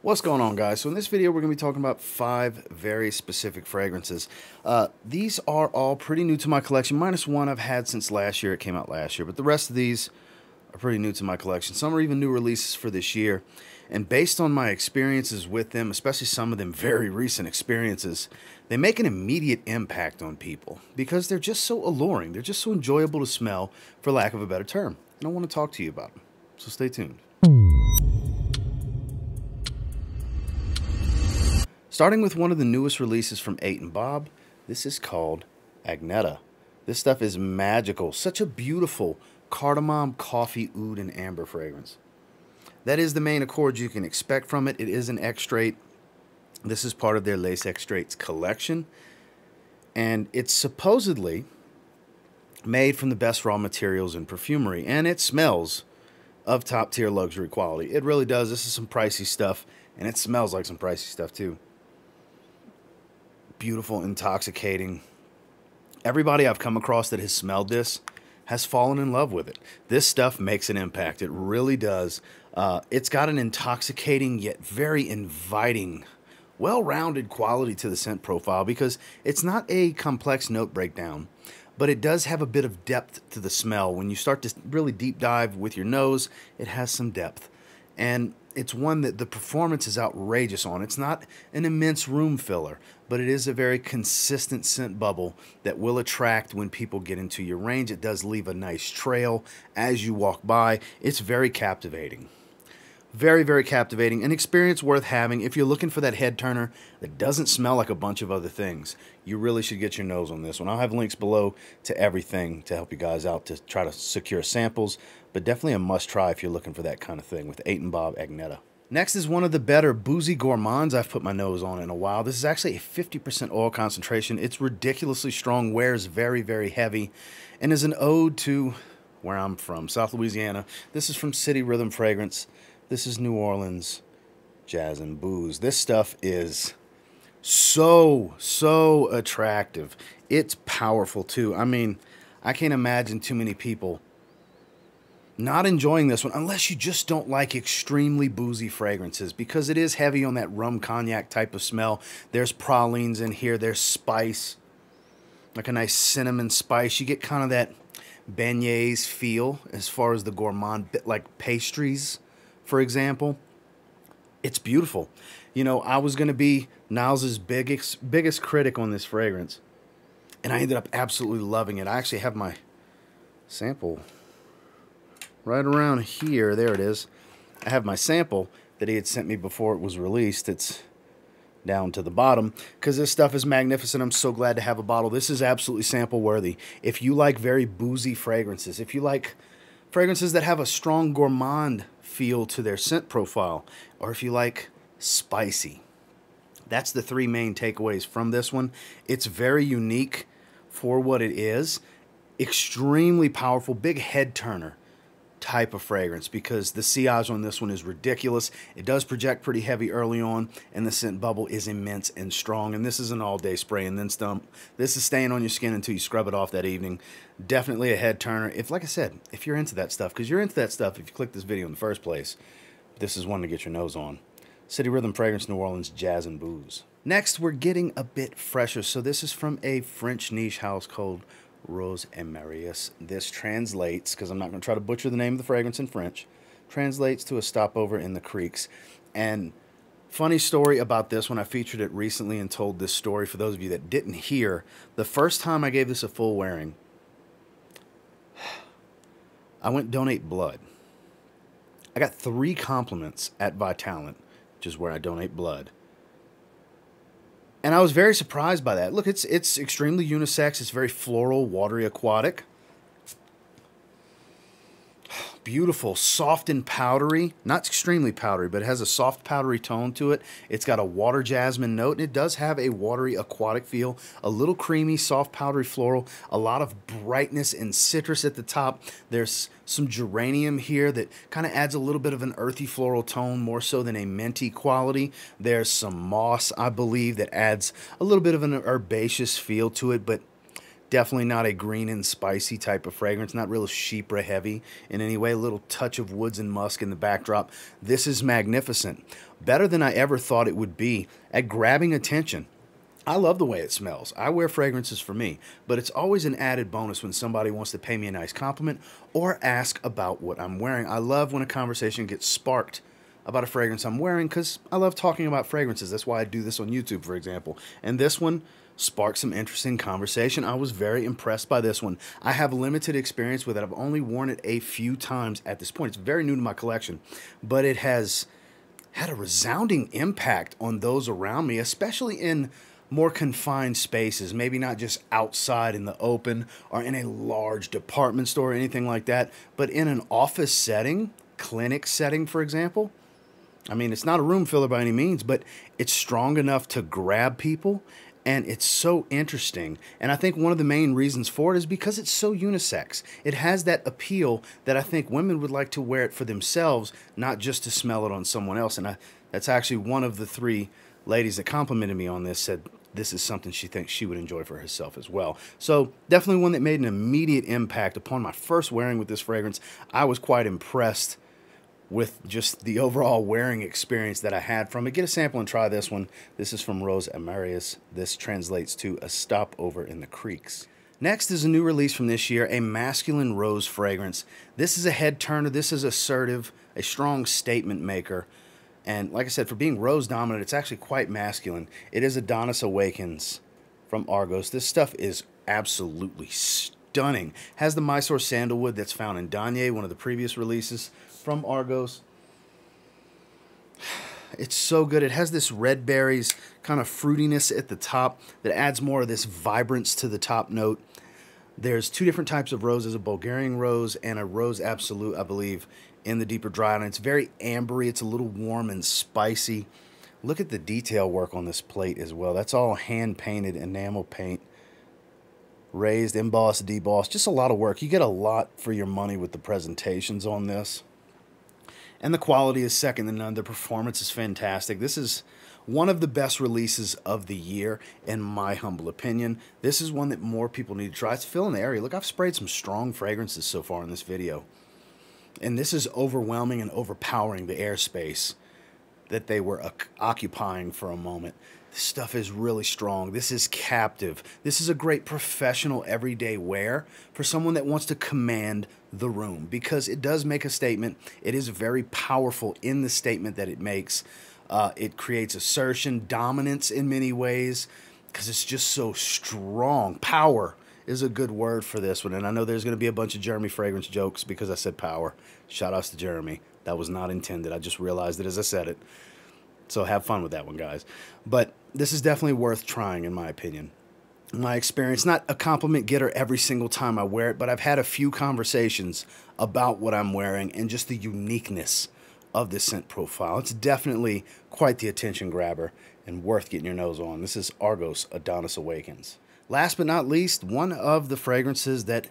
What's going on, guys? So in this video we're going to be talking about 5 very specific fragrances. These are all pretty new to my collection, minus one I've had since last year. It came out last year, but the rest of these are pretty new to my collection. Some are even new releases for this year, and based on my experiences with them, especially some of them very recent experiences, they make an immediate impact on people because they're just so alluring. They're just so enjoyable to smell, for lack of a better term, and I want to talk to you about them, so stay tuned. Starting with one of the newest releases from Bob, this is called Agneta. This stuff is magical. Such a beautiful cardamom, coffee, oud, and amber fragrance. That is the main accord you can expect from it. It is an extrait. This is part of their Lace Extraits collection. And it's supposedly made from the best raw materials in perfumery. And it smells of top-tier luxury quality. It really does. This is some pricey stuff. And it smells like some pricey stuff, too. Beautiful, intoxicating. Everybody I've come across that has smelled this has fallen in love with it. This stuff makes an impact. It really does. It's got an intoxicating yet very inviting, well-rounded quality to the scent profile because it's not a complex note breakdown, but it does have a bit of depth to the smell. When you start to really deep dive with your nose, it has some depth. And it's one that the performance is outrageous on. It's not an immense room filler, but it is a very consistent scent bubble that will attract when people get into your range. It does leave a nice trail as you walk by. It's very captivating. Very, very captivating. An experience worth having. If you're looking for that head turner that doesn't smell like a bunch of other things, you really should get your nose on this one. I'll have links below to everything to help you guys out to try to secure samples, but definitely a must-try if you're looking for that kind of thing with Bob Agneta. Next is one of the better boozy gourmands I've put my nose on in a while. This is actually a 50% oil concentration. It's ridiculously strong, wears very, very heavy, and is an ode to where I'm from, South Louisiana. This is from City Rhythm Fragrance. This is New Orleans Jazz and Booze. This stuff is so attractive. It's powerful, too. I mean, I can't imagine too many people not enjoying this one unless you just don't like extremely boozy fragrances because it is heavy on that rum cognac type of smell. There's pralines in here. There's spice, like a nice cinnamon spice. You get kind of that beignets feel as far as the gourmand, bit like pastries, for example. It's beautiful. You know, I was going to be Niles's biggest critic on this fragrance, and I ended up absolutely loving it. I actually have my sample right around here. There it is. I have my sample that he had sent me before it was released. It's down to the bottom because this stuff is magnificent. I'm so glad to have a bottle. This is absolutely sample worthy. If you like very boozy fragrances, if you like fragrances that have a strong gourmand feel to their scent profile, or if you like spicy, that's the 3 main takeaways from this one. It's very unique for what it is. Extremely powerful, big head turner type of fragrance because the sillage on this one is ridiculous. It does project pretty heavy early on, and the scent bubble is immense and strong. And this is an all-day spray and then stump. This is staying on your skin until you scrub it off that evening. Definitely a head turner. If, like I said, if you're into that stuff, because you're into that stuff if you click this video in the first place, this is one to get your nose on. City Rhythm Fragrance, New Orleans Jazz and Booze. Next, we're getting a bit fresher. So this is from a French niche house called Rose and Marius. This translates, because I'm not going to try to butcher the name of the fragrance in French, translates to a stopover in the creeks. And funny story about this one, I featured it recently and told this story for those of you that didn't hear. The first time I gave this a full wearing, I went donate blood. I got 3 compliments at Vitalent, which is where I donate blood. And I was very surprised by that. Look, it's extremely unisex. It's very floral, watery, aquatic. Beautiful, soft and powdery. Not extremely powdery, but it has a soft powdery tone to it. It's got a water jasmine note, and it does have a watery, aquatic feel. A little creamy, soft, powdery floral. A lot of brightness and citrus at the top. There's some geranium here that kind of adds a little bit of an earthy floral tone, more so than a minty quality. There's some moss, I believe, that adds a little bit of an herbaceous feel to it, but Definitely not a green and spicy type of fragrance, not real chypre heavy in any way. A little touch of woods and musk in the backdrop. This is magnificent. Better than I ever thought it would be at grabbing attention. I love the way it smells. I wear fragrances for me, but it's always an added bonus when somebody wants to pay me a nice compliment or ask about what I'm wearing. I love when a conversation gets sparked about a fragrance I'm wearing because I love talking about fragrances. That's why I do this on YouTube, for example. And this one sparked some interesting conversation. I was very impressed by this one. I have limited experience with it. I've only worn it a few times at this point. It's very new to my collection, but it has had a resounding impact on those around me, especially in more confined spaces, maybe not just outside in the open or in a large department store or anything like that, but in an office setting, clinic setting, for example. I mean, it's not a room filler by any means, but it's strong enough to grab people, and it's so interesting. And I think one of the main reasons for it is because it's so unisex. It has that appeal that I think women would like to wear it for themselves, not just to smell it on someone else. And that's actually one of the 3 ladies that complimented me on this, said this is something she thinks she would enjoy for herself as well. So definitely one that made an immediate impact upon my first wearing with this fragrance. I was quite impressed with just the overall wearing experience that I had from it. Get a sample and try this one. This is from Rose and Marius. This translates to a stopover in the creeks. Next is a new release from this year, a masculine rose fragrance. This is a head turner. This is assertive, a strong statement maker. And like I said, for being rose dominant, it's actually quite masculine. It is Adonis Awakens from Argos. This stuff is absolutely stunning. Has the Mysore sandalwood that's found in Danye, one of the previous releases from Argos. It's so good. It has this red berries kind of fruitiness at the top that adds more of this vibrance to the top note. There's 2 different types of roses, a Bulgarian rose and a rose absolute, I believe, in the deeper dry. And it's very ambery. It's a little warm and spicy. Look at the detail work on this plate as well. That's all hand-painted enamel paint. Raised, embossed, debossed. Just a lot of work. You get a lot for your money with the presentations on this. And the quality is second to none. The performance is fantastic. This is one of the best releases of the year, in my humble opinion. This is one that more people need to try. It's filling the area. Look, I've sprayed some strong fragrances so far in this video. And this is overwhelming and overpowering the airspace that they were occupying for a moment. This stuff is really strong. This is captive. This is a great professional everyday wear for someone that wants to command the room, because it does make a statement. It is very powerful in the statement that it makes. It creates assertion, dominance in many ways, because it's just so strong. Power is a good word for this one. And I know there's going to be a bunch of Jeremy fragrance jokes because I said power. Shout outs to Jeremy. That was not intended. I just realized it as I said it. So have fun with that one, guys. But this is definitely worth trying, in my opinion. My experience, not a compliment getter every single time I wear it, but I've had a few conversations about what I'm wearing and just the uniqueness of this scent profile. It's definitely quite the attention grabber and worth getting your nose on. This is Argos Adonis Awakens. Last but not least, one of the fragrances that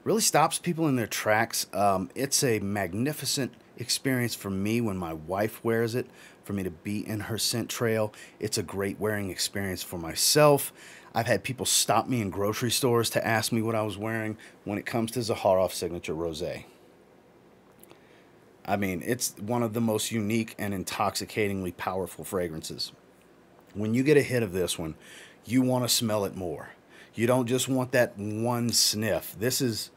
really stops people in their tracks. It's a magnificent experience for me when my wife wears it, for me to be in her scent trail. It's a great wearing experience for myself. I've had people stop me in grocery stores to ask me what I was wearing when it comes to Zaharoff Signature Rosé. I mean, it's one of the most unique and intoxicatingly powerful fragrances. When you get a hit of this one, you want to smell it more. You don't just want that one sniff. This is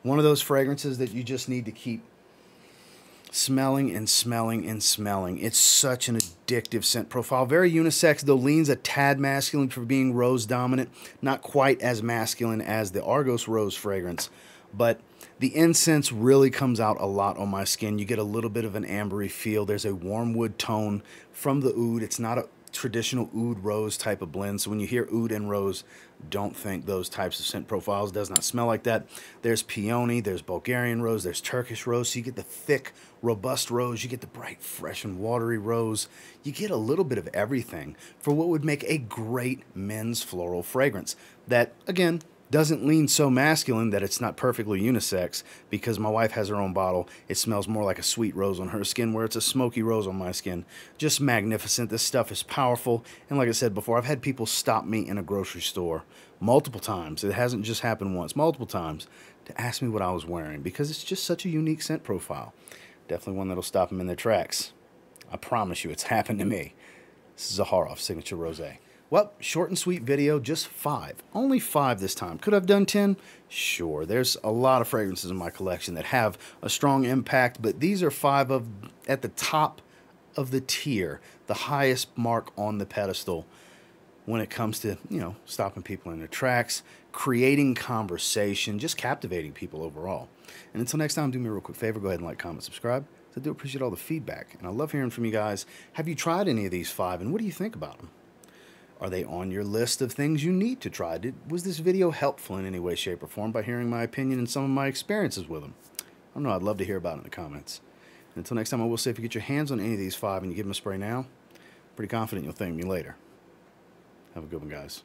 one of those fragrances that you just need to keep smelling and smelling and smelling. It's such an addictive scent profile. Very unisex, though leans a tad masculine for being rose dominant. Not quite as masculine as the Argos rose fragrance, but the incense really comes out a lot on my skin. You get a little bit of an ambery feel. There's a warm wood tone from the oud. It's not a traditional oud rose type of blend. So when you hear oud and rose, don't think those types of scent profiles. It does not smell like that. There's peony, there's Bulgarian rose, there's Turkish rose. So you get the thick, robust rose. You get the bright, fresh, and watery rose. You get a little bit of everything for what would make a great men's floral fragrance that, again, Doesn't lean so masculine that it's not perfectly unisex, because my wife has her own bottle. It smells more like a sweet rose on her skin, where it's a smoky rose on my skin. Just magnificent. This stuff is powerful. And like I said before, I've had people stop me in a grocery store multiple times. It hasn't just happened once, multiple times, to ask me what I was wearing, because it's just such a unique scent profile. Definitely one that'll stop them in their tracks. I promise you, it's happened to me. This is Zaharoff Signature Rosé. Well, short and sweet video, just 5. Only 5 this time. Could I have done 10? Sure, there's a lot of fragrances in my collection that have a strong impact, but these are 5 of at the top of the tier, the highest mark on the pedestal when it comes to, you know, stopping people in their tracks, creating conversation, just captivating people overall. And until next time, do me a real quick favor, go ahead and like, comment, subscribe. I do appreciate all the feedback, and I love hearing from you guys. Have you tried any of these 5, and what do you think about them? Are they on your list of things you need to try? Was this video helpful in any way, shape, or form by hearing my opinion and some of my experiences with them? I don't know. I'd love to hear about it in the comments. And until next time, I will say, if you get your hands on any of these 5 and you give them a spray now, I'm pretty confident you'll thank me later. Have a good one, guys.